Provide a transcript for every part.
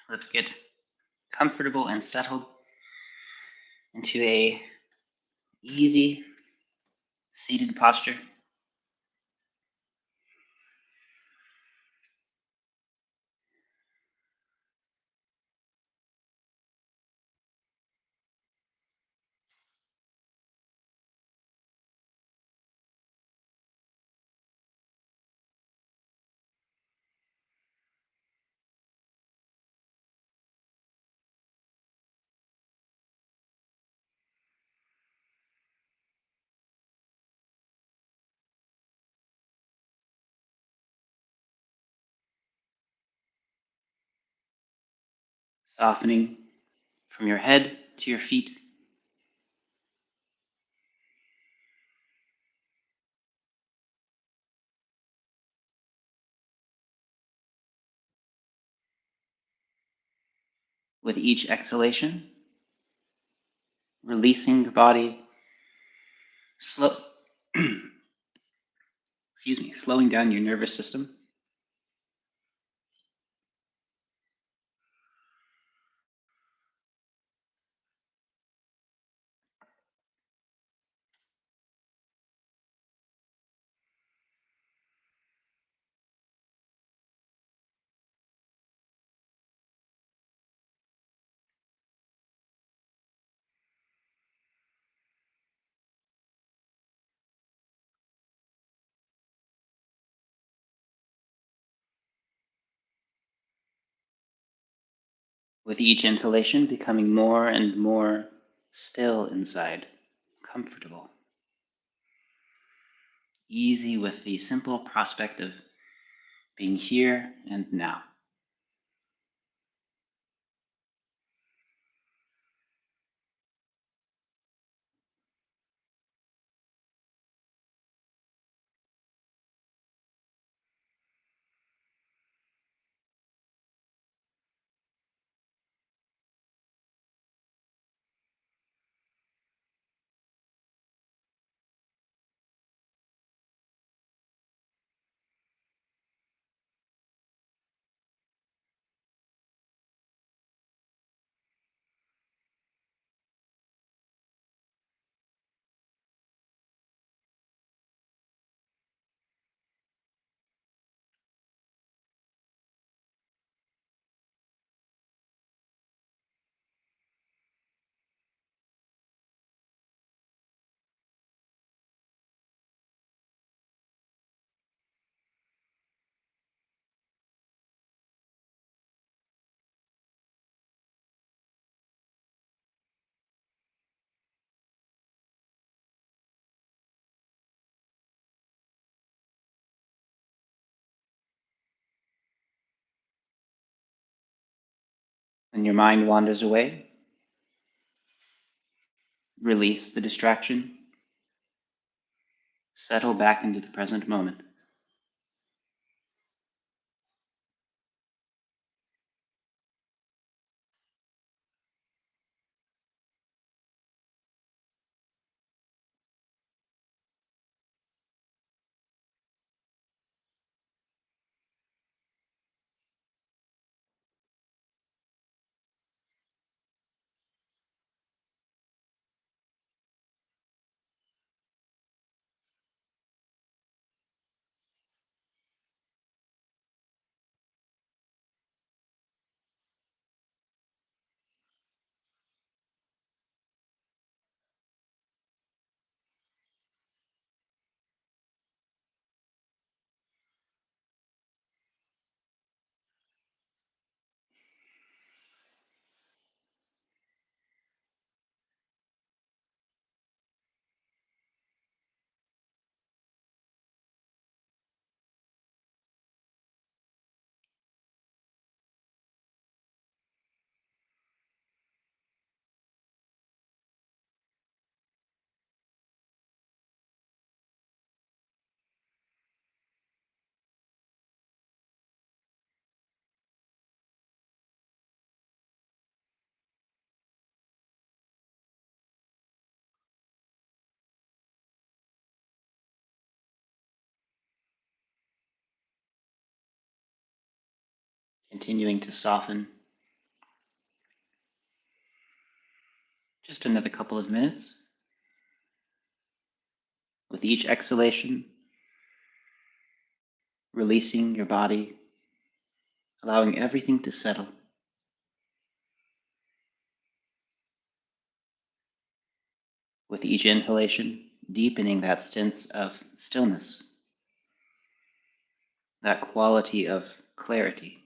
Let's get comfortable and settled into a easy seated posture. Softening from your head to your feet. With each exhalation, releasing your body, slowing down your nervous system. With each inhalation, becoming more and more still inside, comfortable. Easy with the simple prospect of being here and now. When your mind wanders away, release the distraction. Settle back into the present moment. Continuing to soften Just another couple of minutes. With each exhalation, releasing your body, allowing everything to settle. With each inhalation, deepening that sense of stillness, that quality of clarity.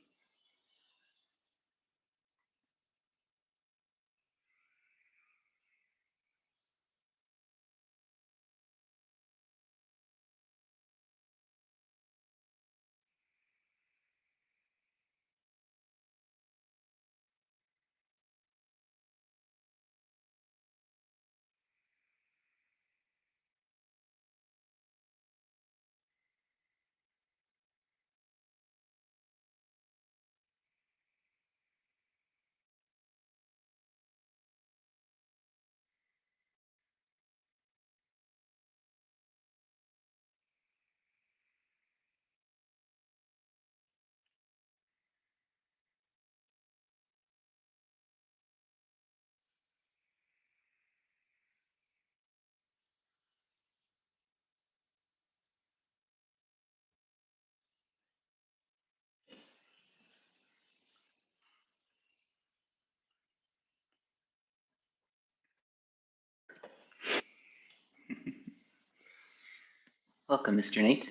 Welcome, Mr. Nate.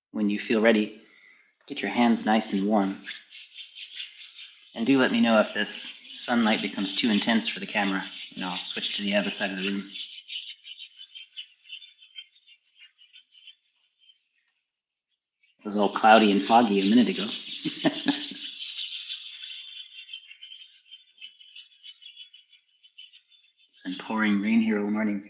When you feel ready, get your hands nice and warm. And do let me know if this sunlight becomes too intense for the camera, and I'll switch to the other side of the room. It was all cloudy and foggy a minute ago. It's been pouring rain here all morning.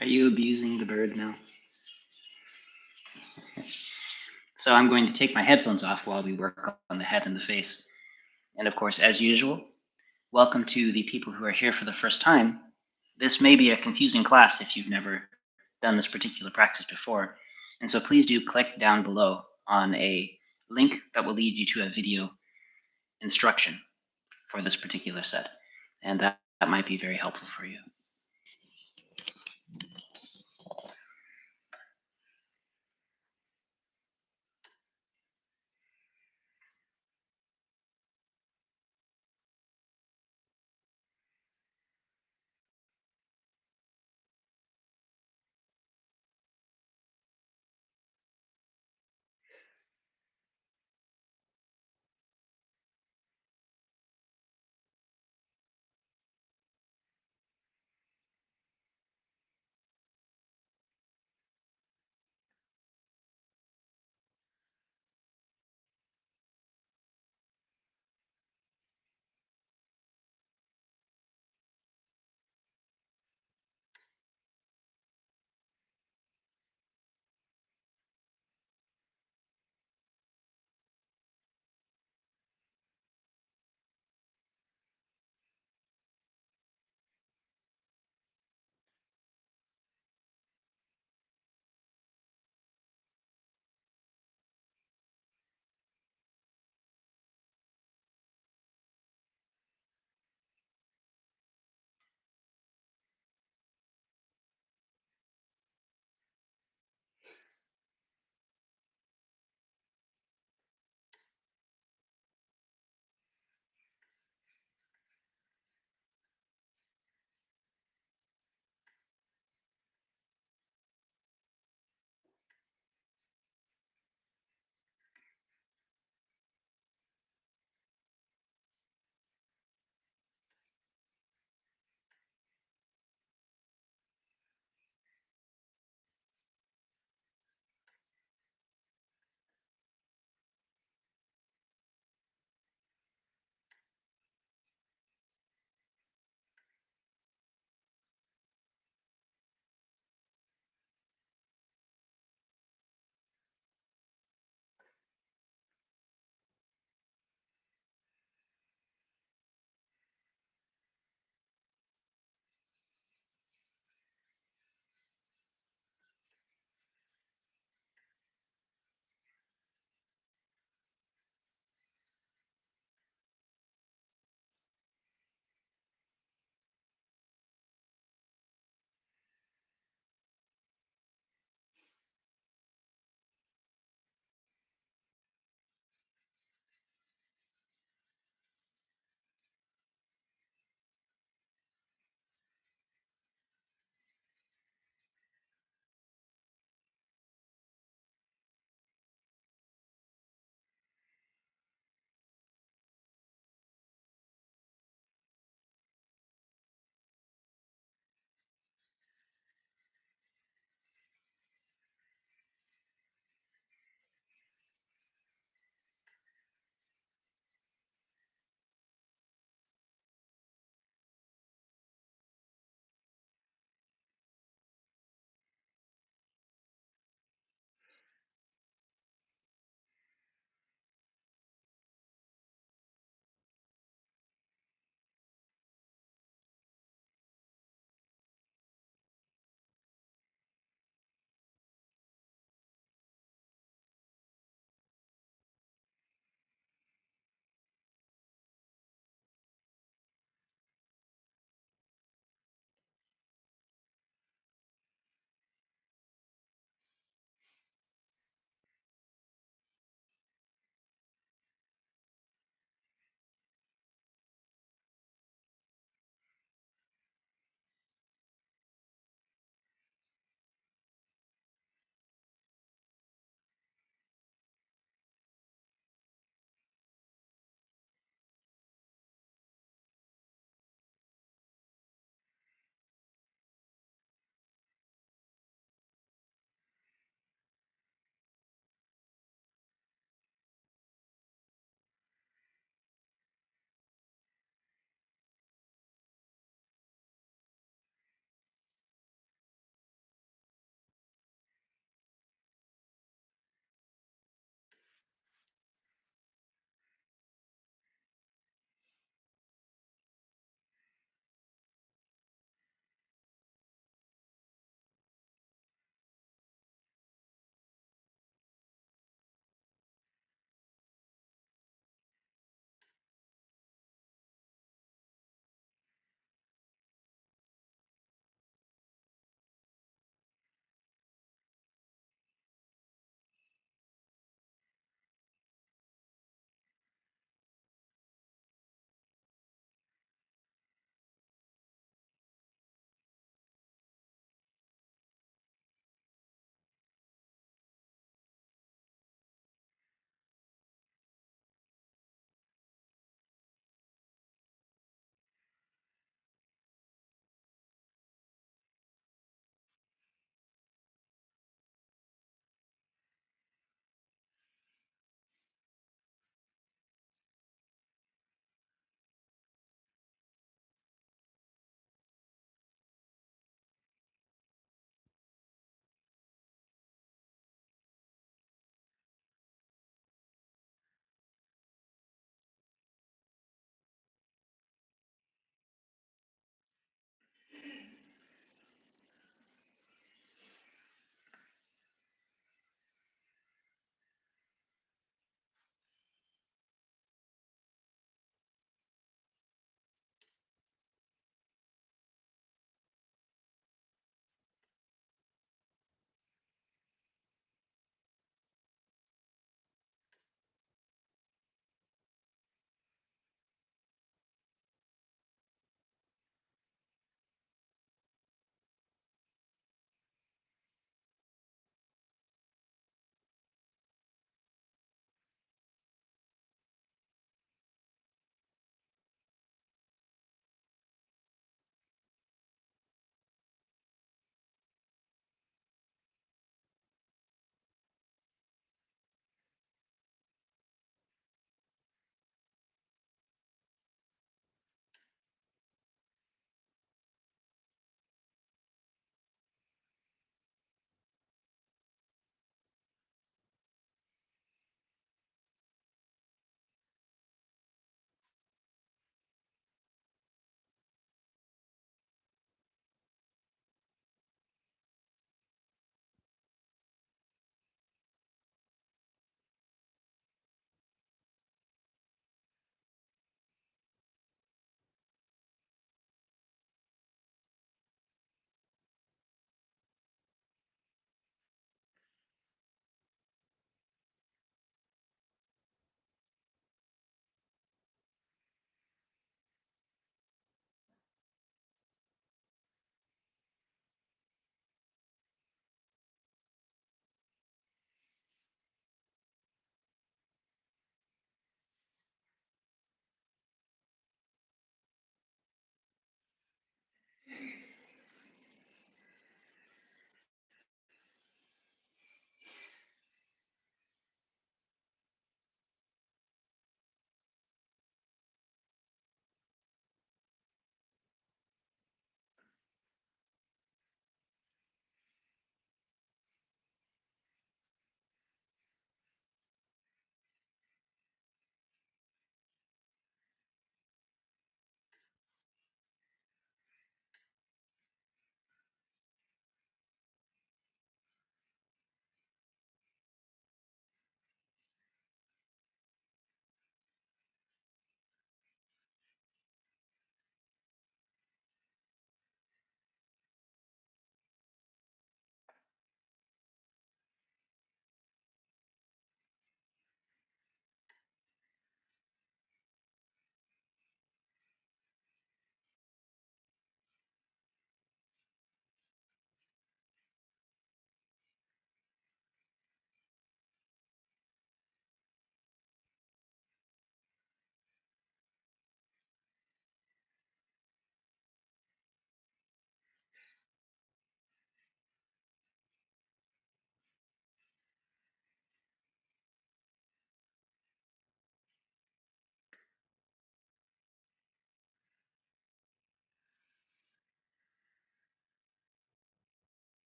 Are you abusing the bird now? So I'm going to take my headphones off while we work on the head and the face. And of course, as usual, welcome to the people who are here for the first time. This may be a confusing class if you've never done this particular practice before. And so please do click down below on a link that will lead you to a video instruction for this particular set. And that might be very helpful for you.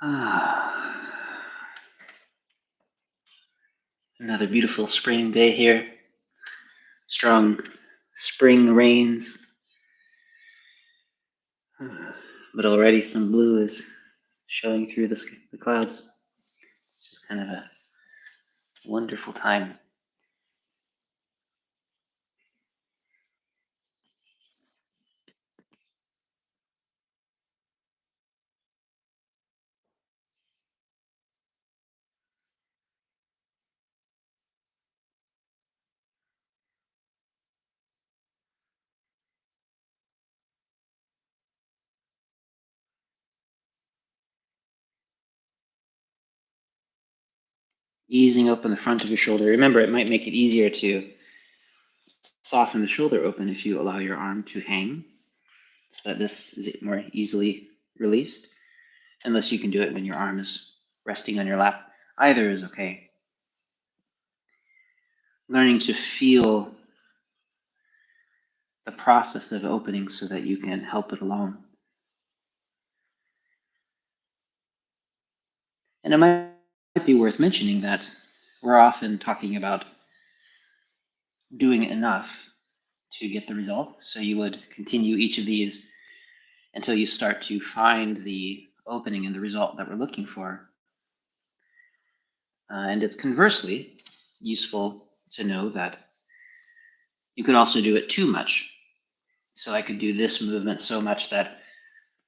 Another beautiful spring day here. Strong spring rains. But already some blue is showing through the clouds. It's just kind of a wonderful time. Easing open the front of your shoulder. Remember, it might make it easier to soften the shoulder open if you allow your arm to hang, so that this is more easily released, unless you can do it when your arm is resting on your lap. Either is okay. Learning to feel the process of opening so that you can help it along. And it might be worth mentioning that we're often talking about doing enough to get the result. So you would continue each of these until you start to find the opening and the result that we're looking for. And it's conversely useful to know that you could also do it too much. So I could do this movement so much that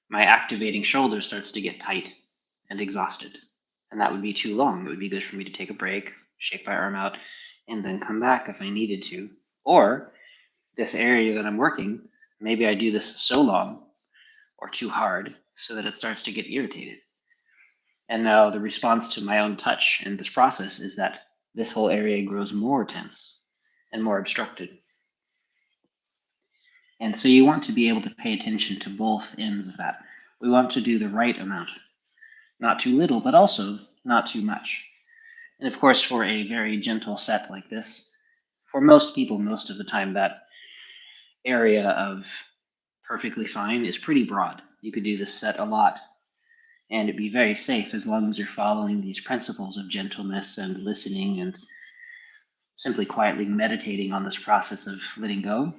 my activating shoulder starts to get tight and exhausted. And that would be too long. It would be good for me to take a break, shake my arm out, and then come back if I needed to. Or this area that I'm working, maybe I do this so long or too hard so that it starts to get irritated. And now the response to my own touch in this process is that this whole area grows more tense and more obstructed. And so you want to be able to pay attention to both ends of that. We want to do the right amount, not too little, but also not too much. And of course, for a very gentle set like this, for most people, most of the time, that area of perfectly fine is pretty broad. You could do this set a lot, and it'd be very safe as long as you're following these principles of gentleness and listening and simply quietly meditating on this process of letting go.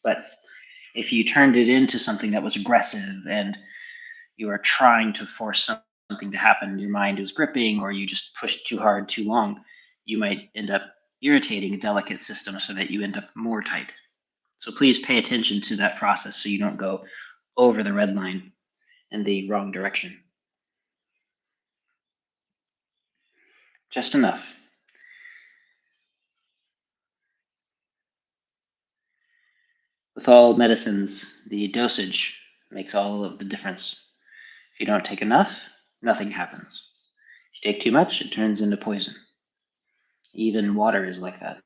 But if you turned it into something that was aggressive and you are trying to force something to happen, your mind is gripping, or you just pushed too hard, too long, you might end up irritating a delicate system so that you end up more tight. So please pay attention to that process so you don't go over the red line in the wrong direction. Just enough. With all medicines, the dosage makes all of the difference. If you don't take enough, nothing happens. If you take too much, it turns into poison. Even water is like that.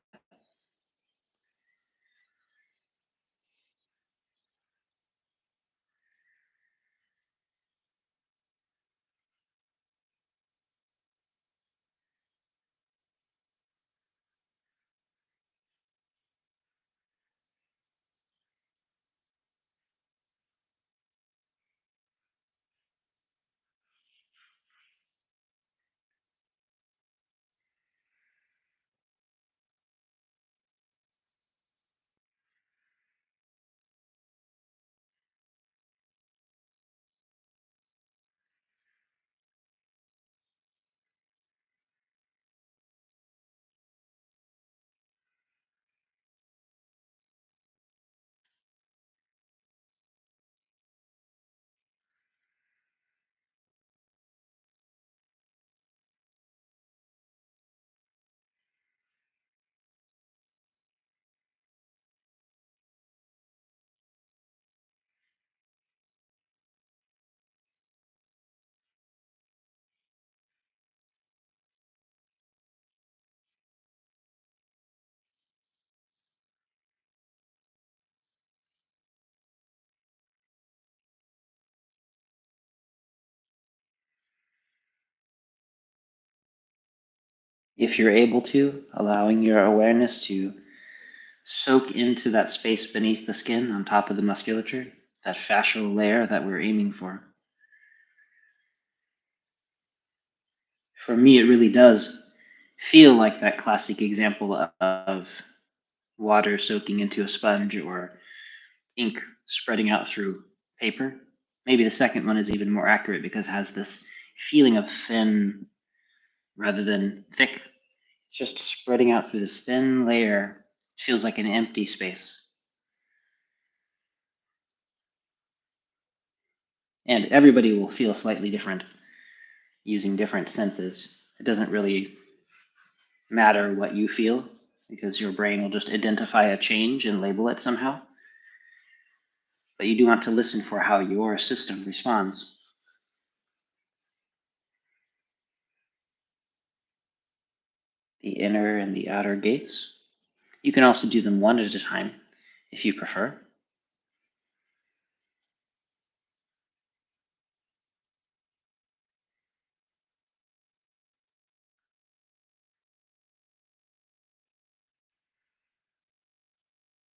If you're able to, allowing your awareness to soak into that space beneath the skin on top of the musculature, that fascial layer that we're aiming for. For me, it really does feel like that classic example of water soaking into a sponge or ink spreading out through paper. Maybe the second one is even more accurate because it has this feeling of thin rather than thick. It's just spreading out through this thin layer. It feels like an empty space. And everybody will feel slightly different using different senses. It doesn't really matter what you feel because your brain will just identify a change and label it somehow. But you do want to listen for how your system responds. The inner and the outer gates. You can also do them one at a time if you prefer.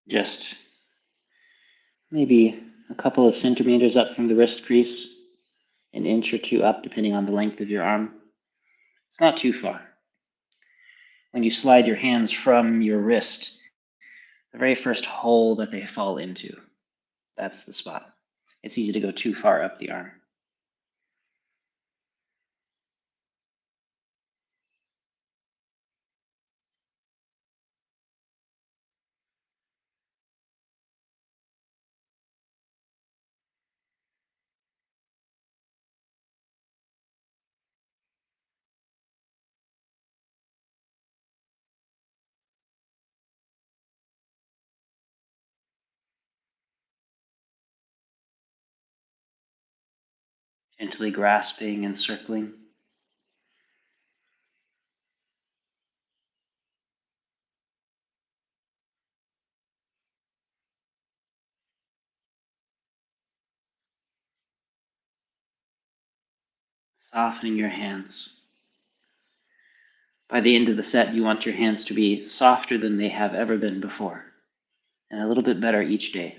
Just maybe a couple of centimeters up from the wrist crease, an inch or two up depending on the length of your arm. It's not too far. When you slide your hands from your wrist, the very first hole that they fall into, that's the spot. It's easy to go too far up the arm. Gently grasping and circling. Softening your hands. By the end of the set, you want your hands to be softer than they have ever been before, and a little bit better each day.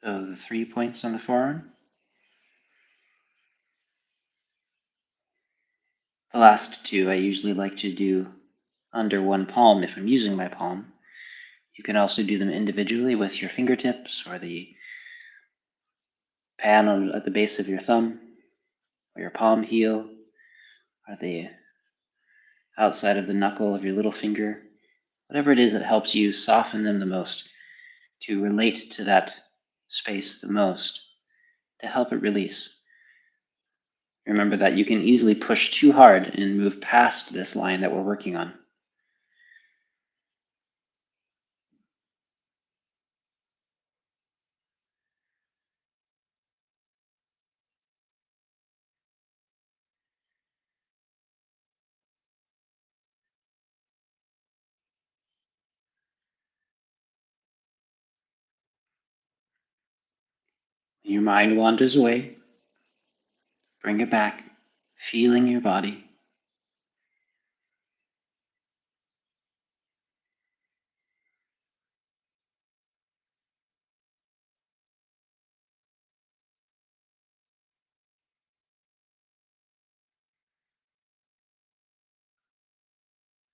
So the 3 points on the forearm. The last 2 I usually like to do under one palm if I'm using my palm. You can also do them individually with your fingertips or the pan at the base of your thumb, or your palm heel, or the outside of the knuckle of your little finger. Whatever it is that helps you soften them the most, to relate to that space the most, to help it release. Remember that you can easily push too hard and move past this line that we're working on. When your mind wanders away, bring it back, feeling your body.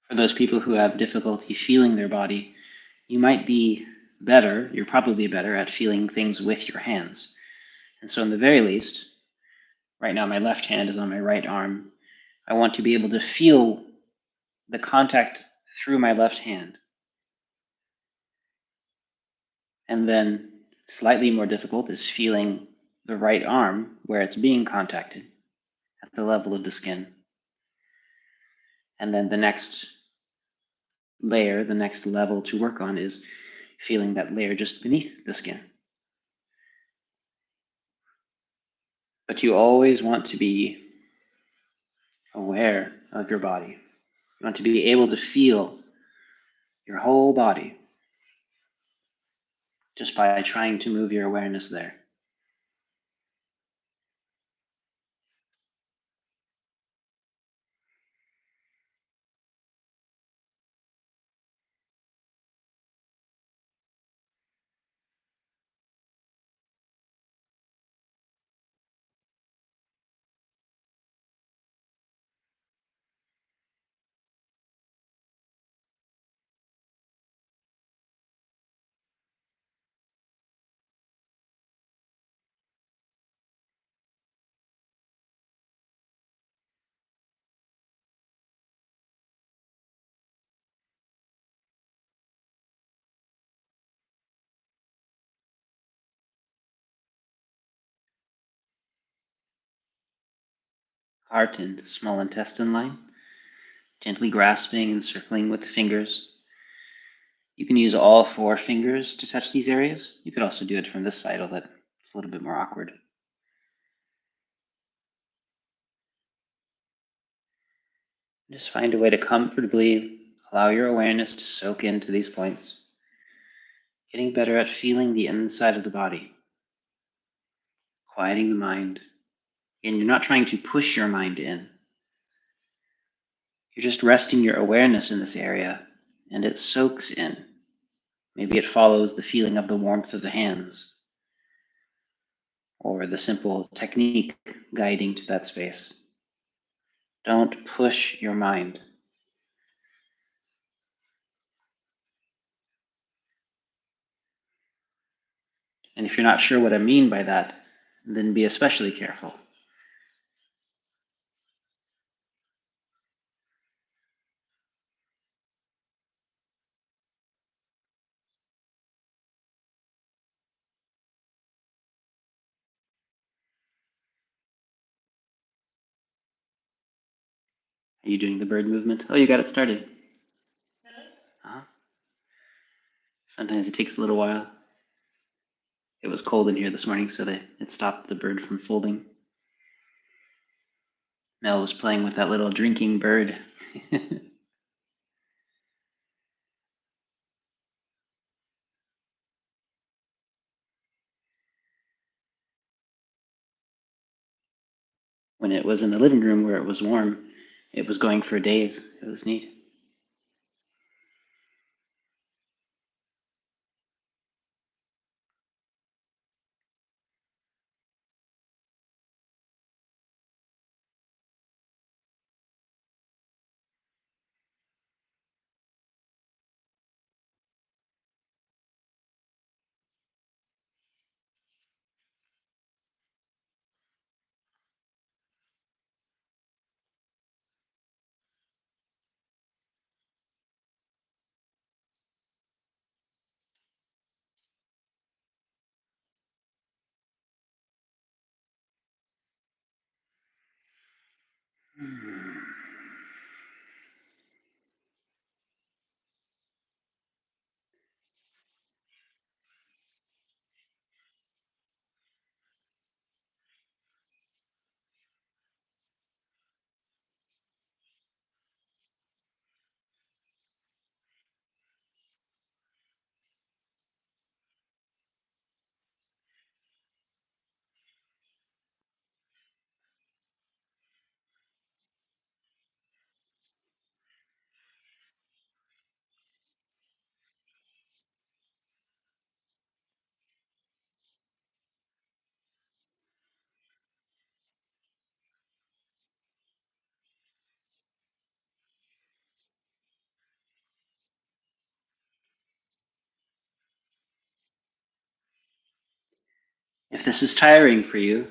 For those people who have difficulty feeling their body, you might be better, you're probably better at feeling things with your hands. And so in the very least, right now my left hand is on my right arm. I want to be able to feel the contact through my left hand. And then slightly more difficult is feeling the right arm where it's being contacted at the level of the skin. And then the next layer, the next level to work on is feeling that layer just beneath the skin. But you always want to be aware of your body. You want to be able to feel your whole body just by trying to move your awareness there. Heart and small intestine line, gently grasping and circling with the fingers. You can use all 4 fingers to touch these areas. You could also do it from this side, although it's a little bit more awkward. Just find a way to comfortably allow your awareness to soak into these points, getting better at feeling the inside of the body, quieting the mind. And you're not trying to push your mind in. You're just resting your awareness in this area, and it soaks in. Maybe it follows the feeling of the warmth of the hands, or the simple technique guiding to that space. Don't push your mind. And if you're not sure what I mean by that, then be especially careful. Are you doing the bird movement? Oh, you got it started. Uh-huh. Sometimes it takes a little while. It was cold in here this morning, so it stopped the bird from folding. Mel was playing with that little drinking bird. When it was in the living room where it was warm, it was going for days. It was neat. If this is tiring for you,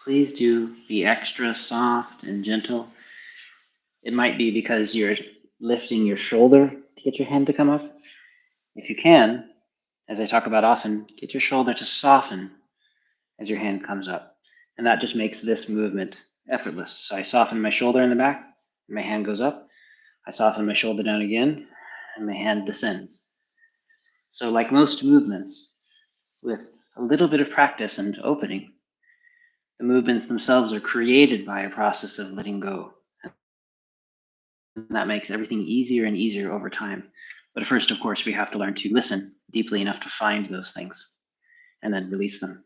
please do be extra soft and gentle. It might be because you're lifting your shoulder to get your hand to come up. If you can, as I talk about often, get your shoulder to soften as your hand comes up. And that just makes this movement effortless. So I soften my shoulder in the back, and my hand goes up. I soften my shoulder down again, and my hand descends. So like most movements, with a little bit of practice and opening, the movements themselves are created by a process of letting go. And that makes everything easier and easier over time. But first, of course, we have to learn to listen deeply enough to find those things and then release them.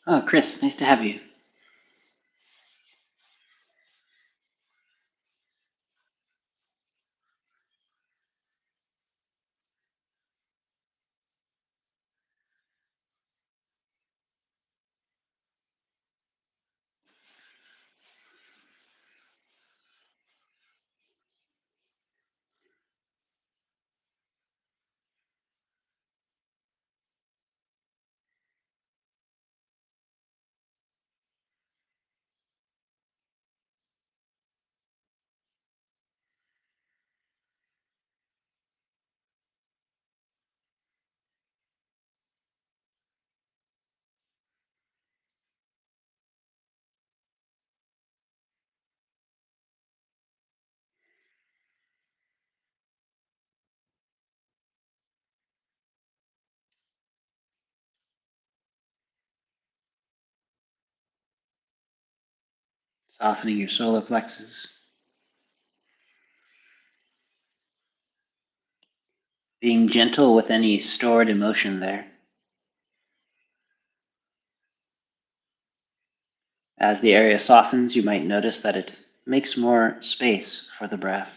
Oh, Chris, nice to have you. Softening your solar plexus. Being gentle with any stored emotion there. As the area softens, you might notice that it makes more space for the breath.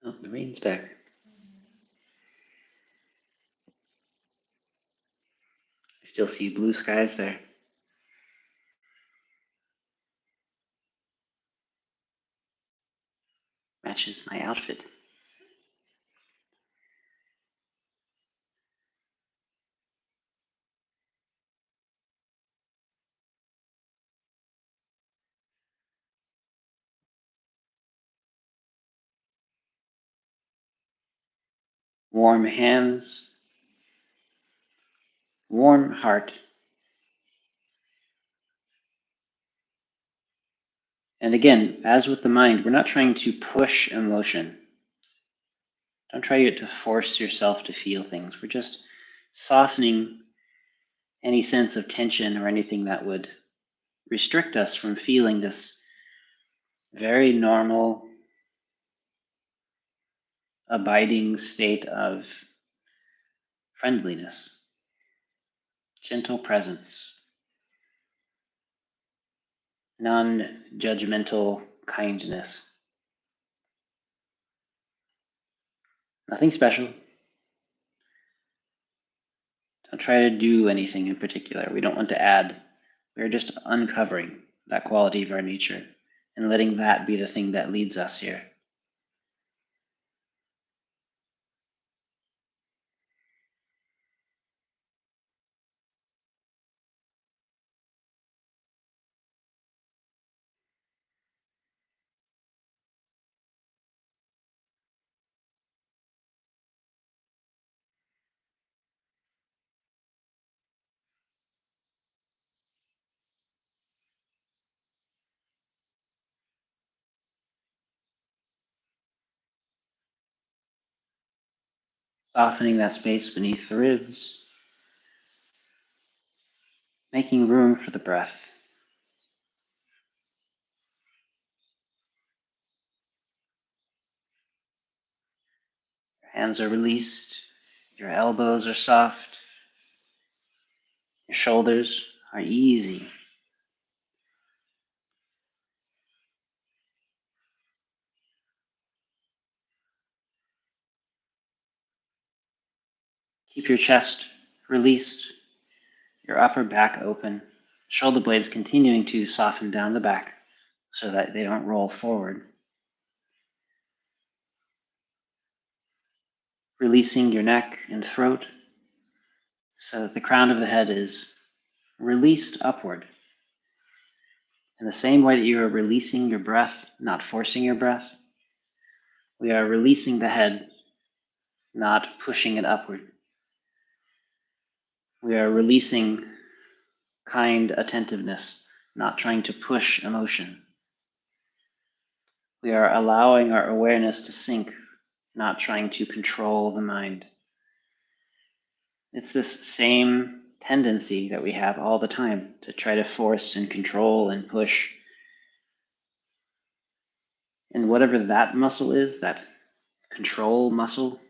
Oh, the rain's back. I still see blue skies there. Matches my outfit. Warm hands, warm heart. And again, as with the mind, we're not trying to push emotion. Don't try to force yourself to feel things. We're just softening any sense of tension or anything that would restrict us from feeling this very normal, abiding state of friendliness, gentle presence, non-judgmental kindness. Nothing special. Don't try to do anything in particular. We don't want to add. We're just uncovering that quality of our nature and letting that be the thing that leads us here. Softening that space beneath the ribs, making room for the breath. Your hands are released, your elbows are soft, your shoulders are easy. Keep your chest released, your upper back open, shoulder blades continuing to soften down the back so that they don't roll forward. Releasing your neck and throat so that the crown of the head is released upward. In the same way that you are releasing your breath, not forcing your breath, we are releasing the head, not pushing it upward. We are releasing kind attentiveness, not trying to push emotion. We are allowing our awareness to sink, not trying to control the mind. It's this same tendency that we have all the time to try to force and control and push. And whatever that muscle is, that control muscle,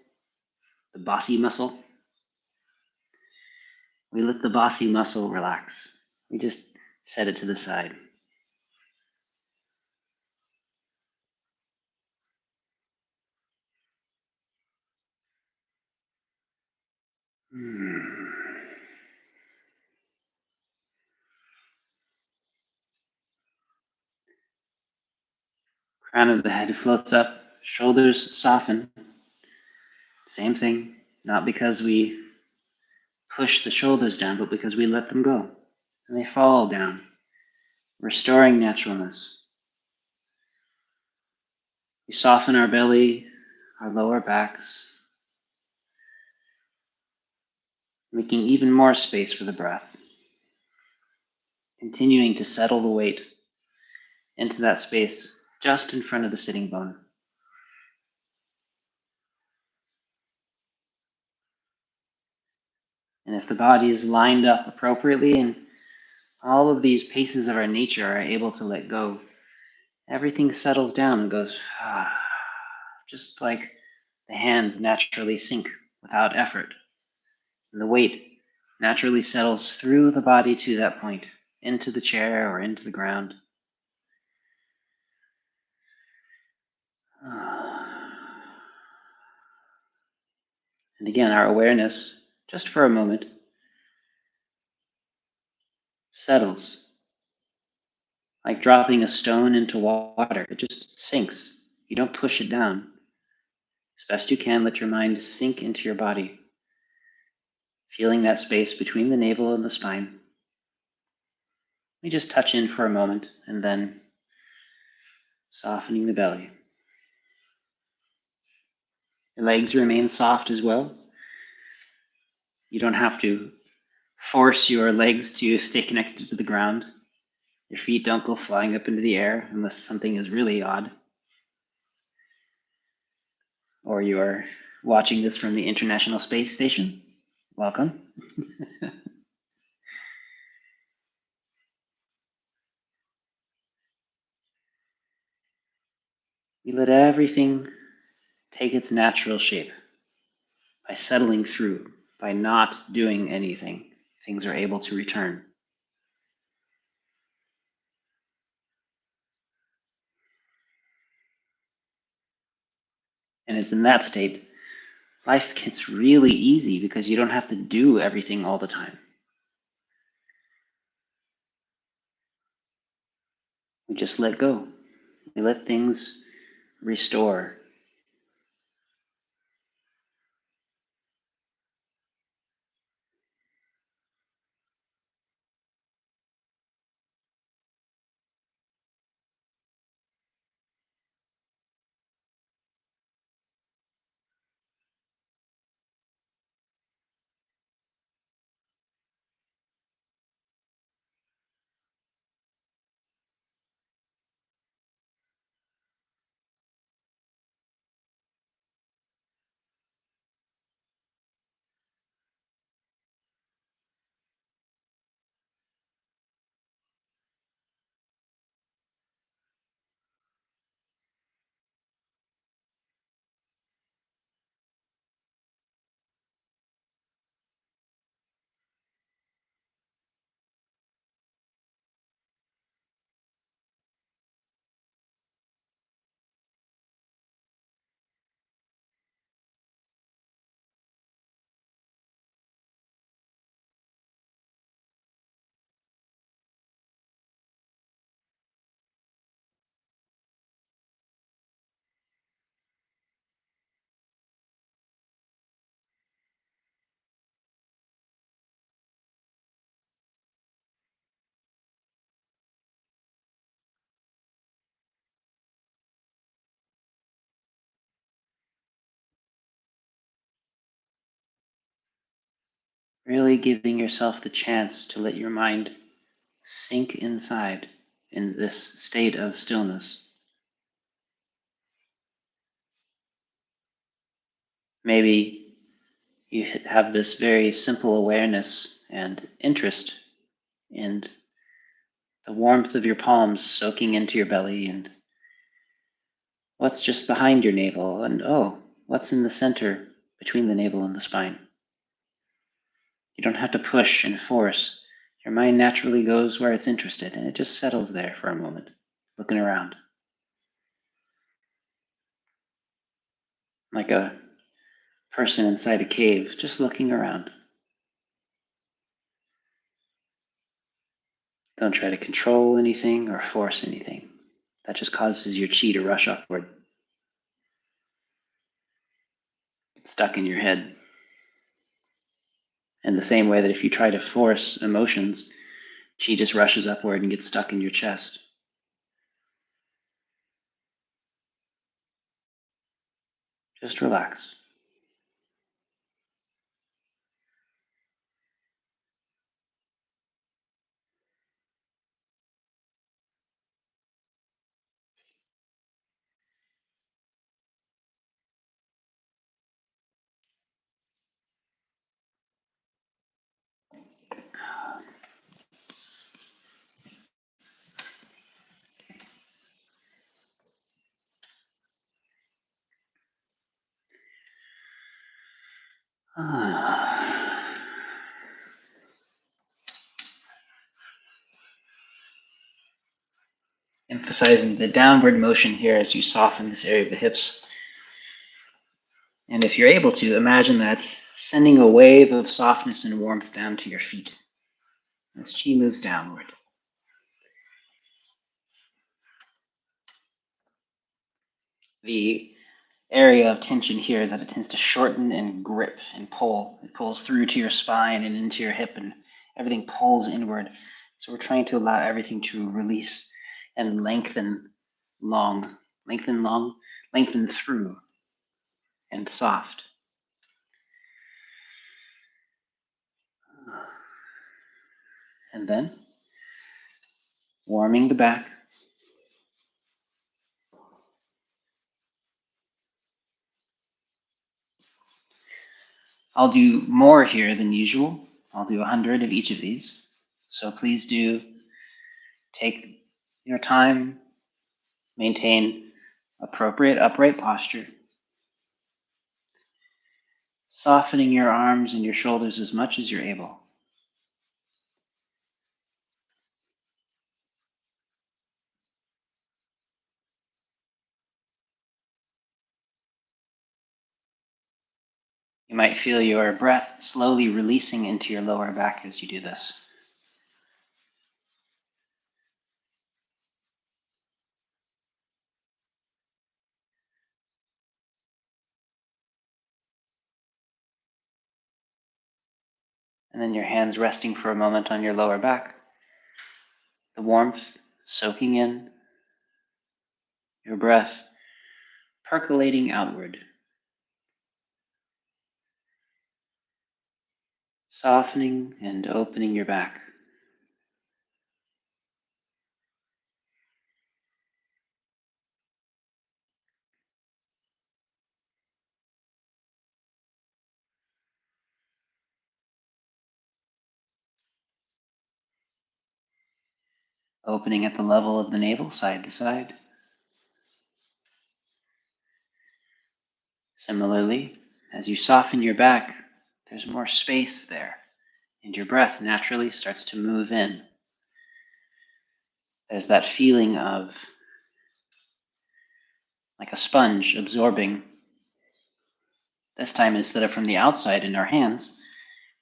the bossy muscle, we let the bossy muscle relax. We just set it to the side. Crown of the head floats up, shoulders soften. Same thing, not because we push the shoulders down, but because we let them go. And they fall down, restoring naturalness. We soften our belly, our lower backs, making even more space for the breath. Continuing to settle the weight into that space just in front of the sitting bone. And if the body is lined up appropriately and all of these pieces of our nature are able to let go, everything settles down and goes, just like the hands naturally sink without effort. And the weight naturally settles through the body to that point, into the chair or into the ground. And again, our awareness, just for a moment, settles. Like dropping a stone into water, it just sinks. You don't push it down. As best you can, let your mind sink into your body, feeling that space between the navel and the spine. We just touch in for a moment and then softening the belly. Your legs remain soft as well. You don't have to force your legs to stay connected to the ground. Your feet don't go flying up into the air unless something is really odd. Or your watching this from the International Space Station, welcome. We let everything take its natural shape. By settling through, by not doing anything, things are able to return. And it's in that state, life gets really easy because you don't have to do everything all the time. We just let go. We let things restore. Really giving yourself the chance to let your mind sink inside in this state of stillness. Maybe you have this very simple awareness and interest in the warmth of your palms soaking into your belly and what's just behind your navel, and oh, what's in the center between the navel and the spine. You don't have to push and force. Your mind naturally goes where it's interested, and it just settles there for a moment, looking around. Like a person inside a cave, just looking around. Don't try to control anything or force anything. That just causes your chi to rush upward. Get stuck in your head. In the same way that if you try to force emotions, chi just rushes upward and gets stuck in your chest. Just relax. Emphasizing the downward motion here as you soften this area of the hips. And if you're able to, imagine that sending a wave of softness and warmth down to your feet as chi moves downward. The area of tension here is that it tends to shorten and grip and pull. It pulls through to your spine and into your hip, and everything pulls inward. So we're trying to allow everything to release and lengthen through, and soft. And then warming the back. I'll do more here than usual. I'll do 100 of each of these. So please do take your time, maintain appropriate upright posture, softening your arms and your shoulders as much as you're able. You might feel your breath slowly releasing into your lower back as you do this. And then your hands resting for a moment on your lower back. The warmth soaking in, your breath percolating outward. Softening and opening your back. Opening at the level of the navel, side to side. Similarly, as you soften your back, there's more space there, and your breath naturally starts to move in. There's that feeling of like a sponge absorbing. This time, instead of from the outside in our hands,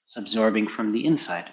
it's absorbing from the inside.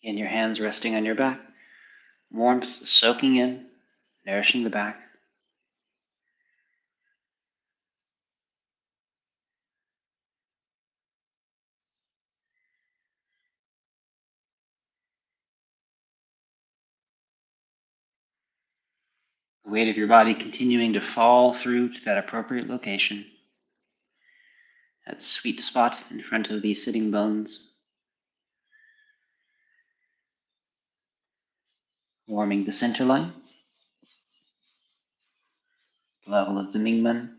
Again, your hands resting on your back, warmth soaking in, nourishing the back. The weight of your body continuing to fall through to that appropriate location, that sweet spot in front of the sitting bones. Warming the center line, level of the Mingmen.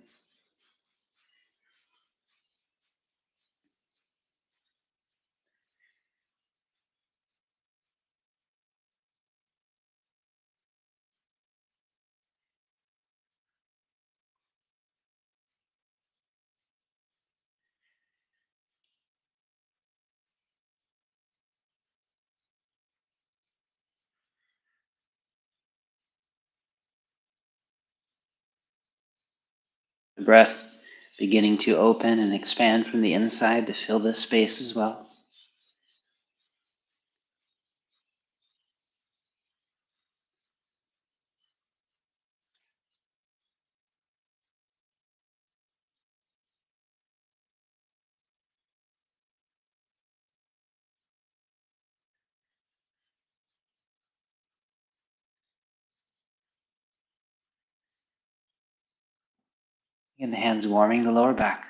The breath beginning to open and expand from the inside to fill this space as well. And the hands warming the lower back.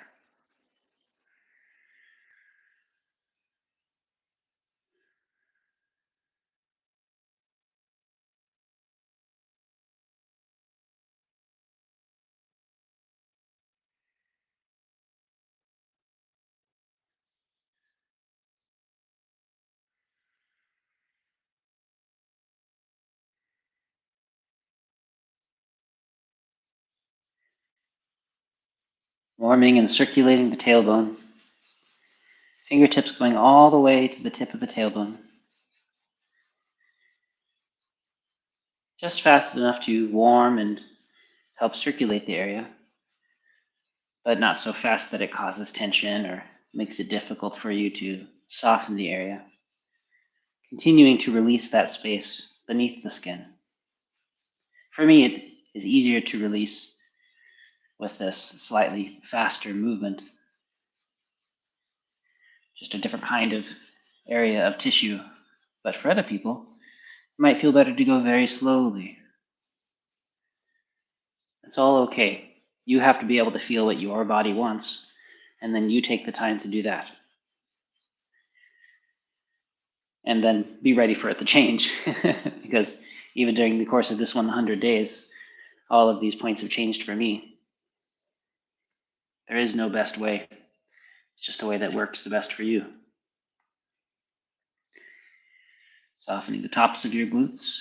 Warming and circulating the tailbone. Fingertips going all the way to the tip of the tailbone. Just fast enough to warm and help circulate the area, but not so fast that it causes tension or makes it difficult for you to soften the area. Continuing to release that space beneath the skin. For me, it is easier to release with this slightly faster movement. Just a different kind of area of tissue. But for other people, it might feel better to go very slowly. It's all okay. You have to be able to feel what your body wants, and then you take the time to do that. And then be ready for it to change, because even during the course of this 100 days, all of these points have changed for me. There is no best way. It's just a way that works the best for you. Softening the tops of your glutes.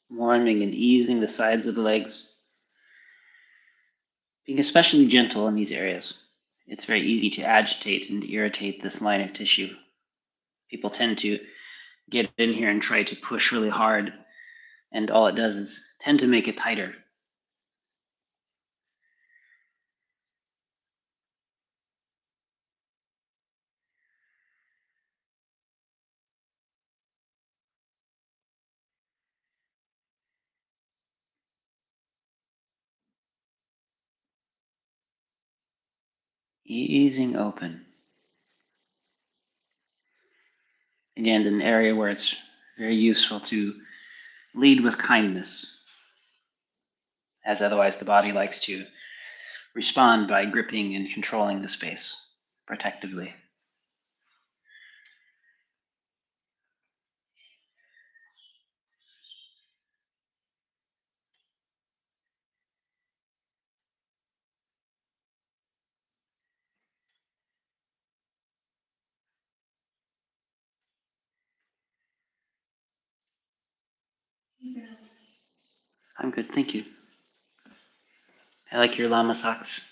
Warming and easing the sides of the legs. Being especially gentle in these areas. It's very easy to agitate and irritate this line of tissue. People tend to get in here and try to push really hard, and all it does is tend to make it tighter. Easing open. Again, an area where it's very useful to lead with kindness, as otherwise the body likes to respond by gripping and controlling the space protectively. I'm good, thank you. I like your llama socks.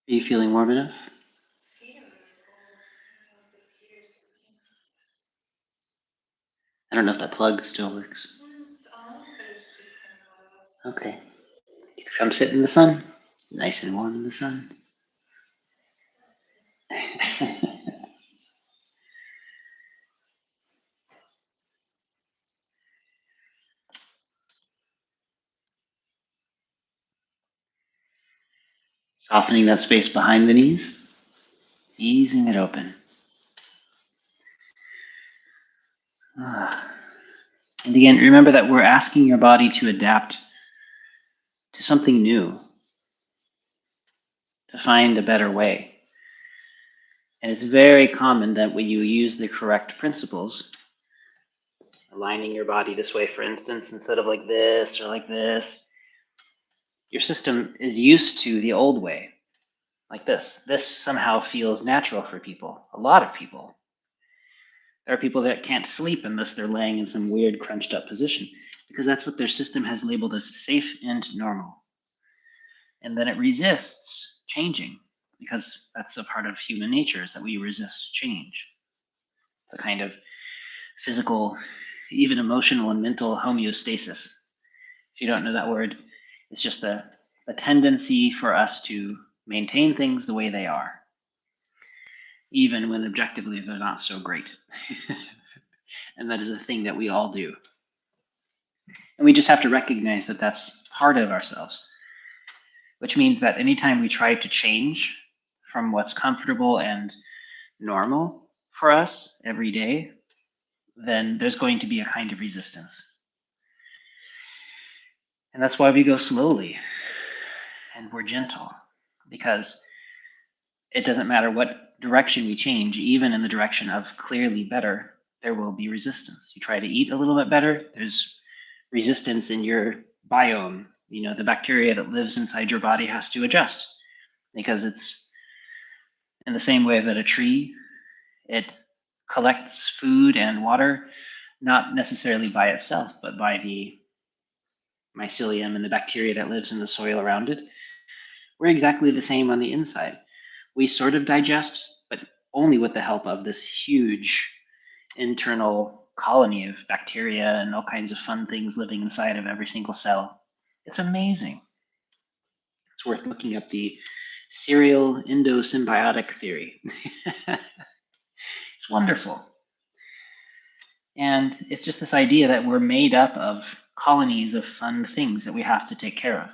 Are you feeling warm enough? I don't know if that plug still works. Okay. Come sit in the sun. Nice and warm in the sun. Softening that space behind the knees. Easing it open. And again, remember that we're asking your body to adapt to something new, to find a better way. And it's very common that when you use the correct principles, aligning your body this way, for instance, instead of like this or like this, your system is used to the old way, like this. This somehow feels natural for people, a lot of people. There are people that can't sleep unless they're laying in some weird crunched up position, because that's what their system has labeled as safe and normal. And then it resists changing, because that's a part of human nature, is that we resist change. It's a kind of physical, even emotional and mental homeostasis. If you don't know that word, it's just a tendency for us to maintain things the way they are, even when objectively they're not so great. And that is a thing that we all do. And we just have to recognize that that's part of ourselves, which means that anytime we try to change from what's comfortable and normal for us every day, then there's going to be a kind of resistance. And that's why we go slowly and we're gentle, because it doesn't matter what direction we change, even in the direction of clearly better, there will be resistance. You try to eat a little bit better, there's resistance in your biome. You know, the bacteria that lives inside your body has to adjust, because it's in the same way that a tree, it collects food and water, not necessarily by itself, but by the mycelium and the bacteria that lives in the soil around it. We're exactly the same on the inside. We sort of digest, but only with the help of this huge internal colony of bacteria and all kinds of fun things living inside of every single cell. It's amazing. It's worth looking up the serial endosymbiotic theory. It's wonderful. And it's just this idea that we're made up of colonies of fun things that we have to take care of.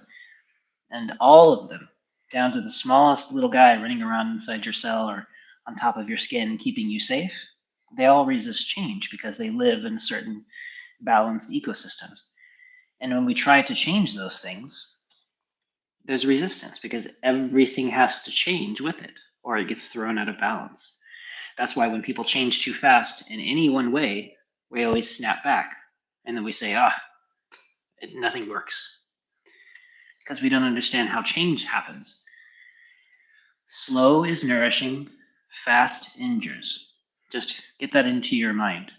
And all of them, down to the smallest little guy running around inside your cell or on top of your skin, keeping you safe, they all resist change because they live in certain balanced ecosystems. And when we try to change those things, there's resistance because everything has to change with it or it gets thrown out of balance. That's why when people change too fast in any one way, we always snap back and then we say, nothing works, because we don't understand how change happens. Slow is nourishing, fast injures. Just get that into your mind.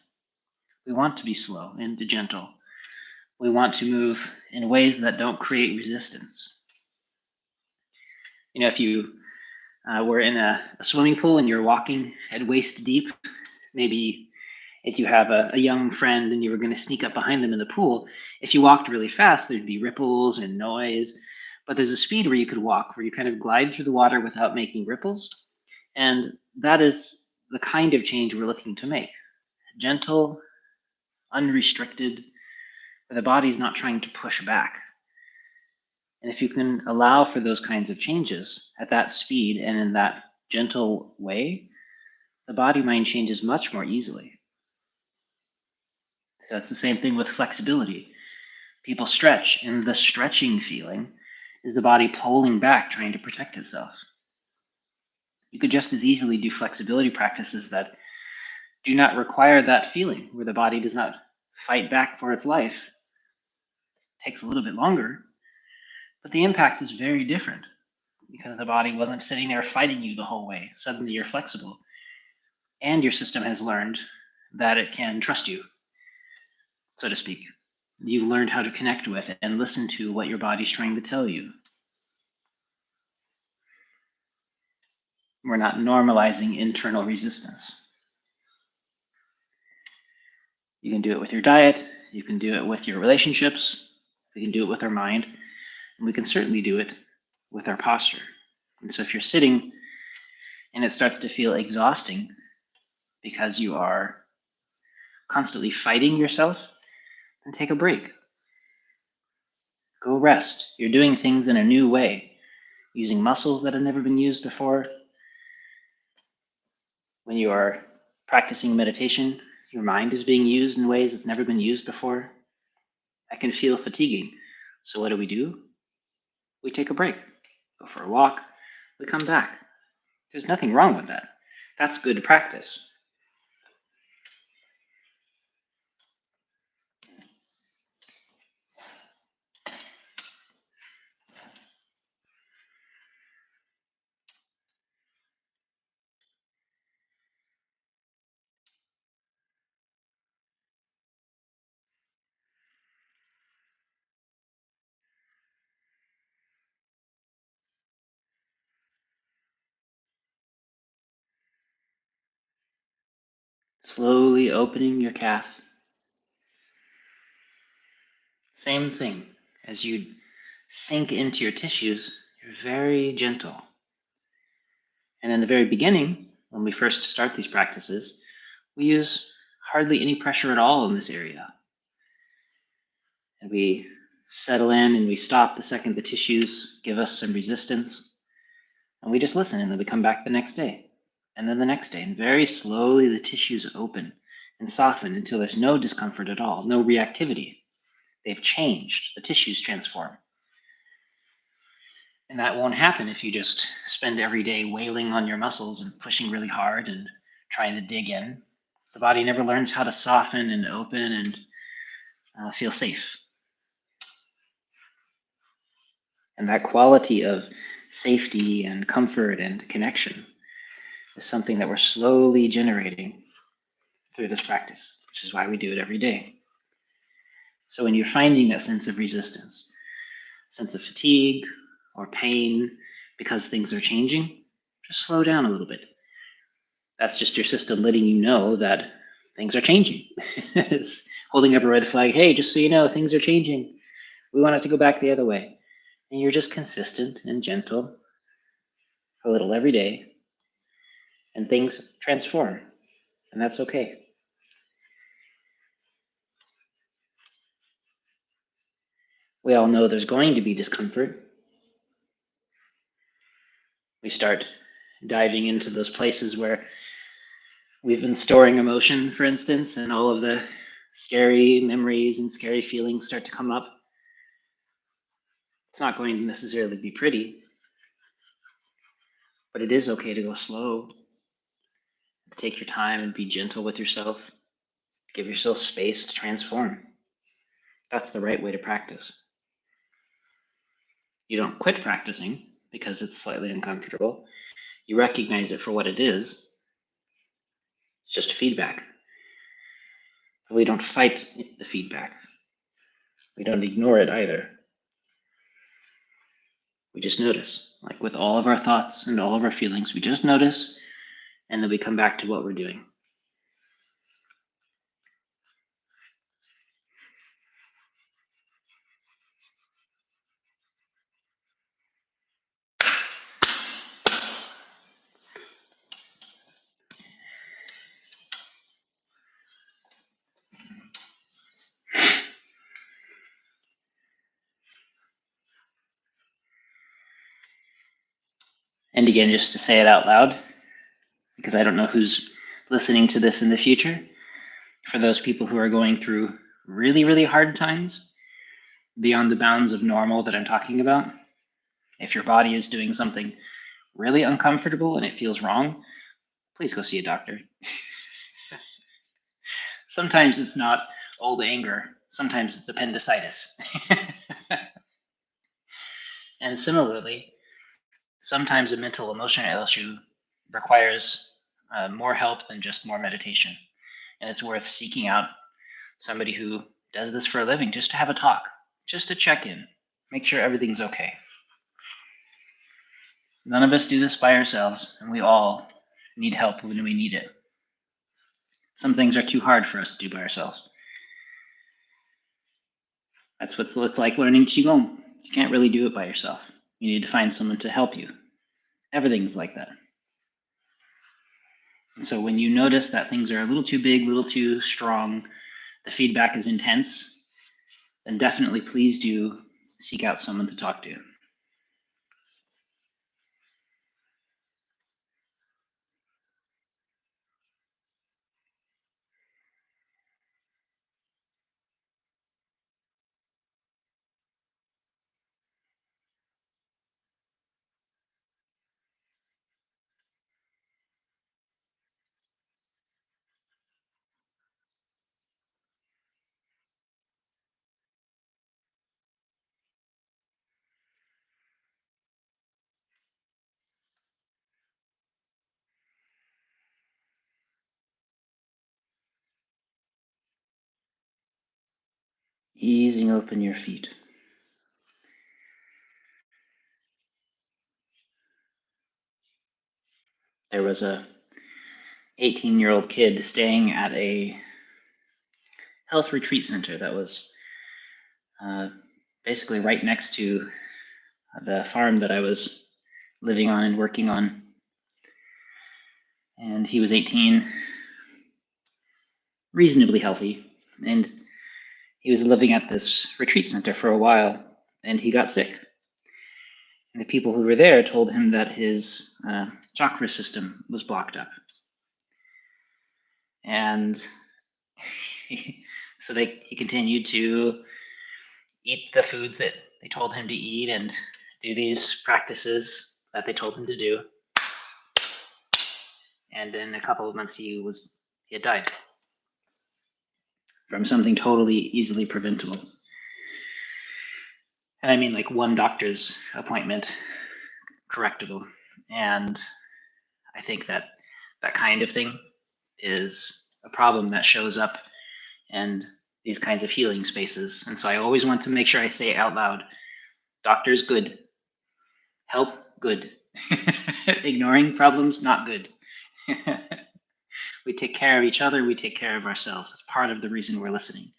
We want to be slow and gentle. We want to move in ways that don't create resistance. You know, if you were in a swimming pool and you're walking at waist deep, maybe if you have a young friend and you were going to sneak up behind them in the pool, if you walked really fast, there'd be ripples and noise. But there's a speed where you could walk, where you kind of glide through the water without making ripples. And that is the kind of change we're looking to make. Gentle, unrestricted, where the body's not trying to push back. And if you can allow for those kinds of changes at that speed and in that gentle way, the body-mind changes much more easily. So it's the same thing with flexibility. People stretch, and the stretching feeling is the body pulling back, trying to protect itself. You could just as easily do flexibility practices that do not require that feeling, where the body does not fight back for its life. It takes a little bit longer, but the impact is very different because the body wasn't sitting there fighting you the whole way. Suddenly you're flexible, and your system has learned that it can trust you, so to speak. You've learned how to connect with and listen to what your body's trying to tell you. We're not normalizing internal resistance. You can do it with your diet, you can do it with your relationships, we can do it with our mind, and we can certainly do it with our posture. And so if you're sitting and it starts to feel exhausting because you are constantly fighting yourself, then take a break. Go rest. You're doing things in a new way, using muscles that have never been used before. When you are practicing meditation, your mind is being used in ways it's never been used before. That can feel fatiguing. So what do? We take a break, go for a walk, we come back. There's nothing wrong with that. That's good practice. Slowly opening your calf. Same thing. As you sink into your tissues, you're very gentle. And in the very beginning, when we first start these practices, we use hardly any pressure at all in this area. And we settle in and we stop the second the tissues give us some resistance. And we just listen, and then we come back the next day, and then the next day. And very slowly the tissues open and soften until there's no discomfort at all, no reactivity. They've changed. The tissues transform. And that won't happen if you just spend every day wailing on your muscles and pushing really hard and trying to dig in. The body never learns how to soften and open and feel safe. And that quality of safety and comfort and connection is something that we're slowly generating through this practice, which is why we do it every day. So when you're finding that sense of resistance, sense of fatigue or pain because things are changing, just slow down a little bit. That's just your system letting you know that things are changing. It's holding up a red flag. Hey, just so you know, things are changing. We want it to go back the other way. And you're just consistent and gentle a little every day, and things transform, and that's okay. We all know there's going to be discomfort. We start diving into those places where we've been storing emotion, for instance, and all of the scary memories and scary feelings start to come up. It's not going to necessarily be pretty, but it is okay to go slow, to take your time and be gentle with yourself. Give yourself space to transform. That's the right way to practice. You don't quit practicing because it's slightly uncomfortable. You recognize it for what it is. It's just feedback. But we don't fight the feedback. We don't ignore it either. We just notice. Like with all of our thoughts and all of our feelings, we just notice, and then we come back to what we're doing. And again, just to say it out loud, because I don't know who's listening to this in the future, for those people who are going through really, really hard times, beyond the bounds of normal that I'm talking about, if your body is doing something really uncomfortable and it feels wrong, please go see a doctor. Sometimes it's not old anger, sometimes it's appendicitis. And similarly, sometimes a mental emotional issue requires more help than just more meditation. And it's worth seeking out somebody who does this for a living just to have a talk, just to check in, make sure everything's okay. None of us do this by ourselves, and we all need help when we need it. Some things are too hard for us to do by ourselves. That's what it's like learning Qigong. You can't really do it by yourself. You need to find someone to help you. Everything's like that. And so when you notice that things are a little too big, a little too strong, the feedback is intense, then definitely please do seek out someone to talk to. Easing open your feet. There was a 18-year-old kid staying at a health retreat center that was basically right next to the farm that I was living on and working on. And he was 18, reasonably healthy, and he was living at this retreat center for a while, and he got sick. And the people who were there told him that his chakra system was blocked up. And so he continued to eat the foods that they told him to eat and do these practices that they told him to do. And in a couple of months, he had died from something totally easily preventable. And I mean like one doctor's appointment correctable. And I think that kind of thing is a problem that shows up in these kinds of healing spaces. And so I always want to make sure I say it out loud. Doctors, good. Help, good. Ignoring problems, not good. We take care of each other, we take care of ourselves. It's part of the reason we're listening.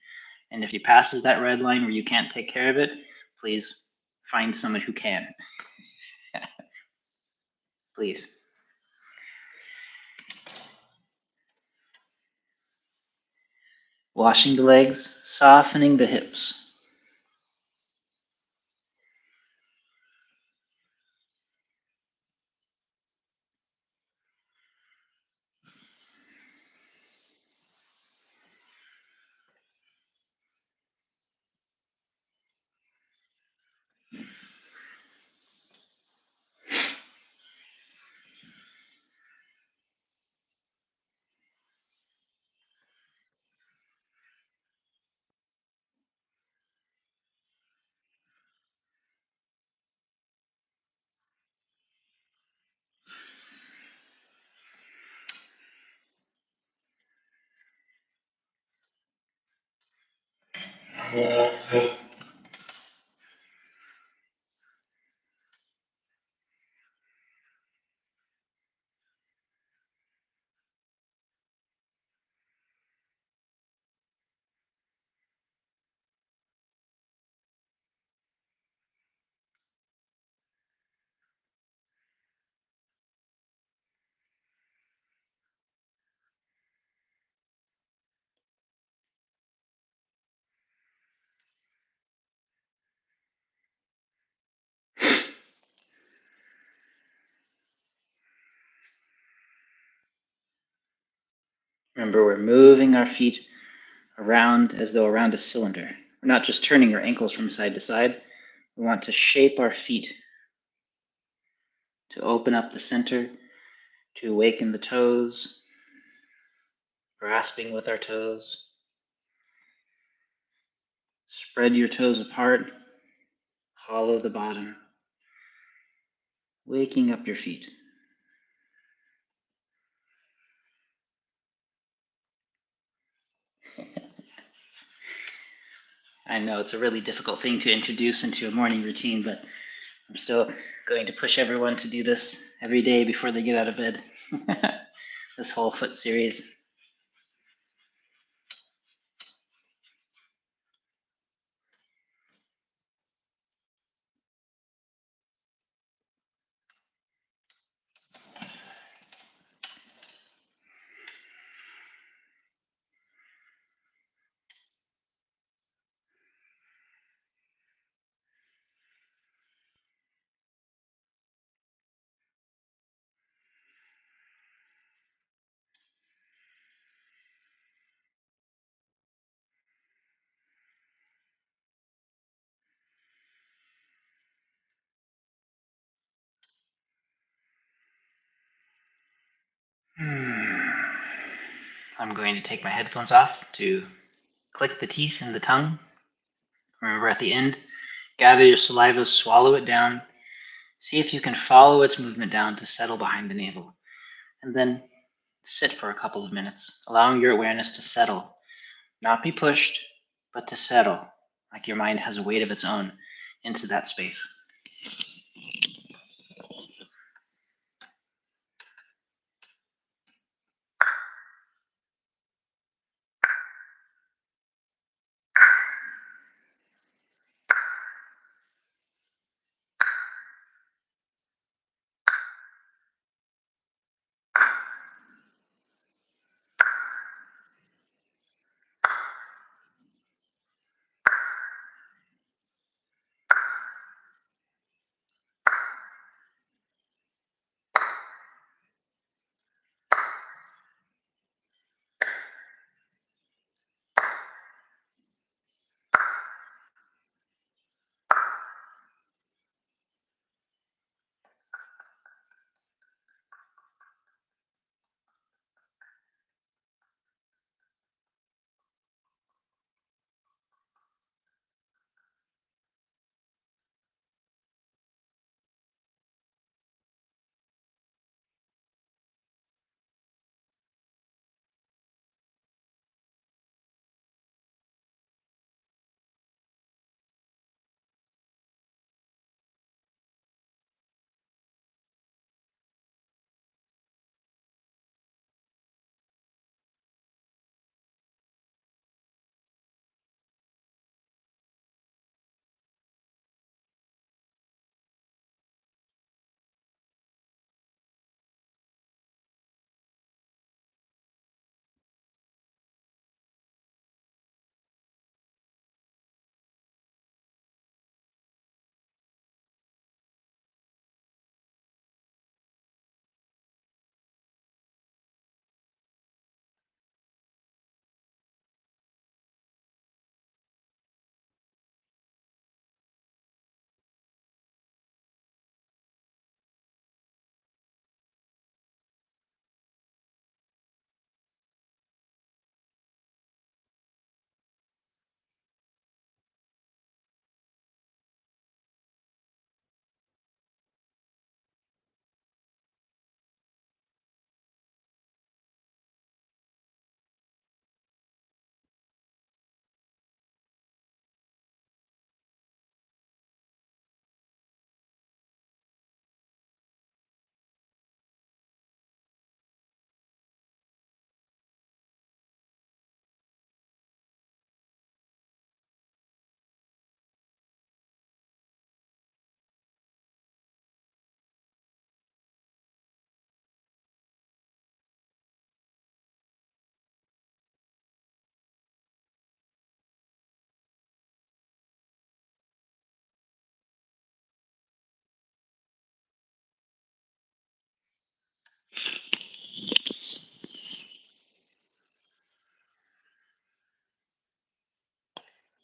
And if you passes that red line where you can't take care of it, please find someone who can. Please. Washing the legs, softening the hips. Remember, we're moving our feet around as though around a cylinder. We're not just turning our ankles from side to side. We want to shape our feet to open up the center, to awaken the toes, grasping with our toes. Spread your toes apart, hollow the bottom, waking up your feet. I know it's a really difficult thing to introduce into a morning routine, but I'm still going to push everyone to do this every day before they get out of bed. This whole foot series. I'm going to take my headphones off to click the teeth and the tongue. Remember at the end, gather your saliva, swallow it down. See if you can follow its movement down to settle behind the navel. And then sit for a couple of minutes, allowing your awareness to settle. Not be pushed, but to settle, like your mind has a weight of its own into that space.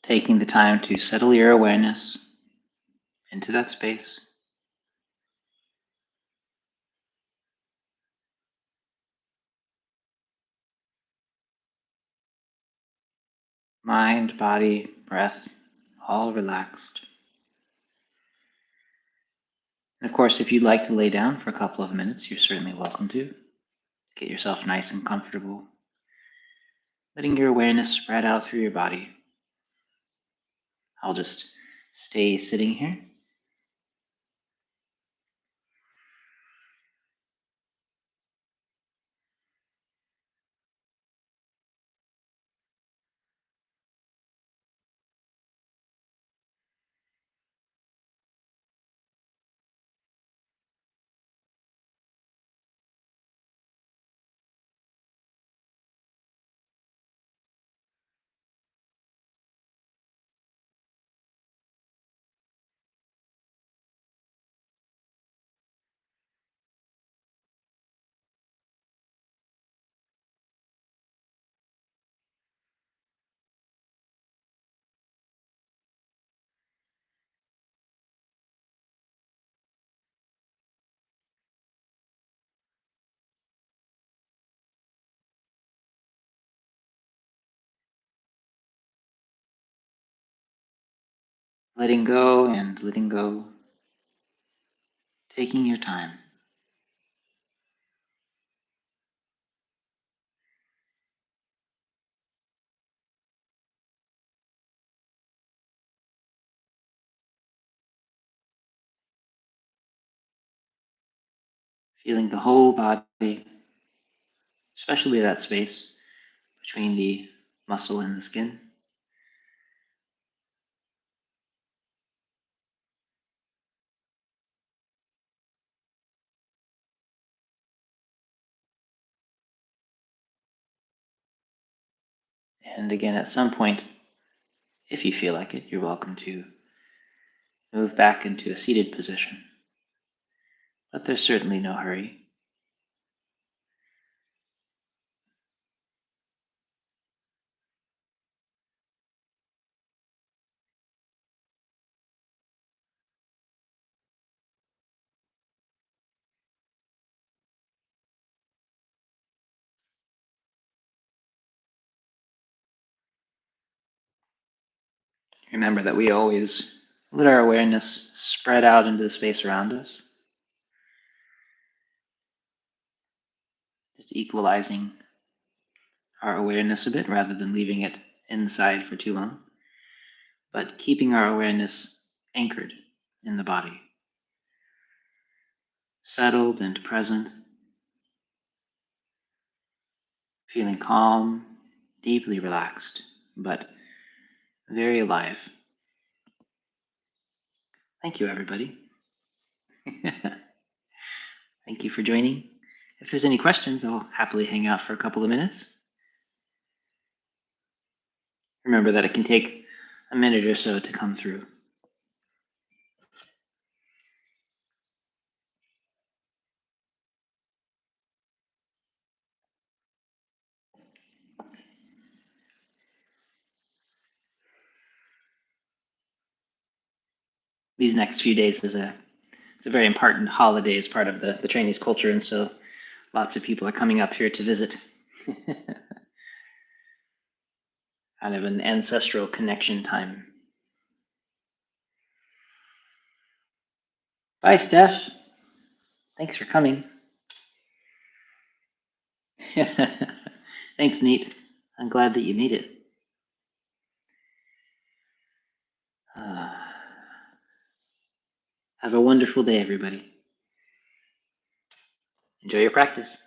taking the time to settle your awareness into that space. Mind, body, breath, all relaxed. And of course, if you'd like to lay down for a couple of minutes, you're certainly welcome to. Get yourself nice and comfortable, letting your awareness spread out through your body. I'll just stay sitting here. Letting go and letting go. Taking your time. Feeling the whole body, especially that space between the muscle and the skin. And again, at some point, if you feel like it, you're welcome to move back into a seated position. But there's certainly no hurry. Remember that we always let our awareness spread out into the space around us, just equalizing our awareness a bit rather than leaving it inside for too long, but keeping our awareness anchored in the body, settled and present, feeling calm, deeply relaxed, but very alive. Thank you, everybody. Thank you for joining. If there's any questions, I'll happily hang out for a couple of minutes. Remember that it can take a minute or so to come through. These next few days it's a very important holiday as part of the Chinese culture, and so lots of people are coming up here to visit. Kind of an ancestral connection time. Bye, Steph. Thanks for coming. Thanks, Neat. I'm glad that you made it. Have a wonderful day, everybody. Enjoy your practice.